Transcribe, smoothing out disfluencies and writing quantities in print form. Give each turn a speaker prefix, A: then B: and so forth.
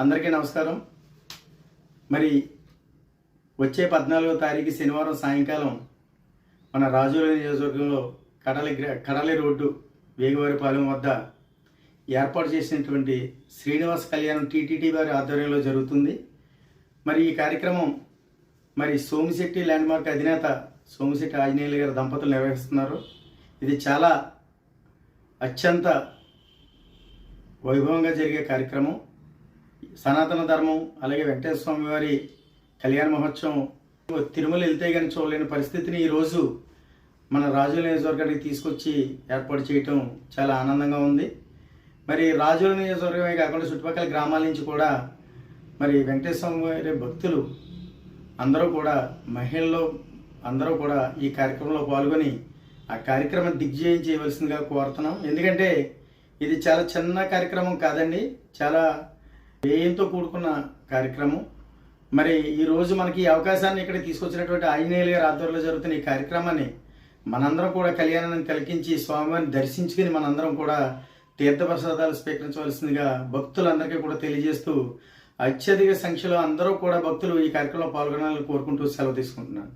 A: అందరికీ నమస్కారం. మరి వచ్చే 14వ తారీఖు శనివారం సాయంకాలం మన రాజోలు నియోజకవర్గంలో కడలి రోడ్డు వేగవారిపాలెం వద్ద ఏర్పాటు చేసినటువంటి శ్రీనివాస కళ్యాణం టీటీడీ వారి ఆధ్వర్యంలో జరుగుతుంది. మరి ఈ కార్యక్రమం మరి సోమిశెట్టి ల్యాండ్మార్క్ అధినేత సోమిశెట్టి ఆంజనేయులు గారి దంపతులు నిర్వహిస్తున్నారు. ఇది చాలా అత్యంత వైభవంగా జరిగే కార్యక్రమం. సనాతన ధర్మం అలాగే వెంకటేశ్వర స్వామి వారి కళ్యాణ మహోత్సవం తిరుమల వెళ్తే కానీ చూడలేని పరిస్థితిని ఈరోజు మన రాజోలు నియోజకవర్గానికి తీసుకొచ్చి ఏర్పాటు చేయటం చాలా ఆనందంగా ఉంది. మరి రాజోలు నియోజకవర్గమే కాకుండా చుట్టుపక్కల గ్రామాల నుంచి కూడా మరి వెంకటేశ్వర స్వామి వారి భక్తులు అందరూ కూడా మహిళలు అందరూ కూడా ఈ కార్యక్రమంలో పాల్గొని ఆ కార్యక్రమం దిగ్విజయం చేయవలసిందిగా కోరుతున్నాం. ఎందుకంటే ఇది చాలా చిన్న కార్యక్రమం కాదండి, చాలా వ్యయంతో కూడుకున్న కార్యక్రమం. మరి ఈరోజు మనకి ఈ అవకాశాన్ని ఇక్కడ తీసుకొచ్చినటువంటి ఆంజనేయులు గారి ఆధ్వర్యంలో జరుగుతున్న ఈ కార్యక్రమాన్ని మనందరం కూడా కళ్యాణాన్ని కలిగించి స్వామివారిని దర్శించుకుని మనందరం కూడా తీర్థప్రసాదాలు స్వీకరించవలసిందిగా భక్తులందరికీ కూడా తెలియజేస్తూ అత్యధిక సంఖ్యలో అందరూ కూడా భక్తులు ఈ కార్యక్రమంలో పాల్గొనాలని కోరుకుంటూ సెలవు తీసుకుంటున్నాను.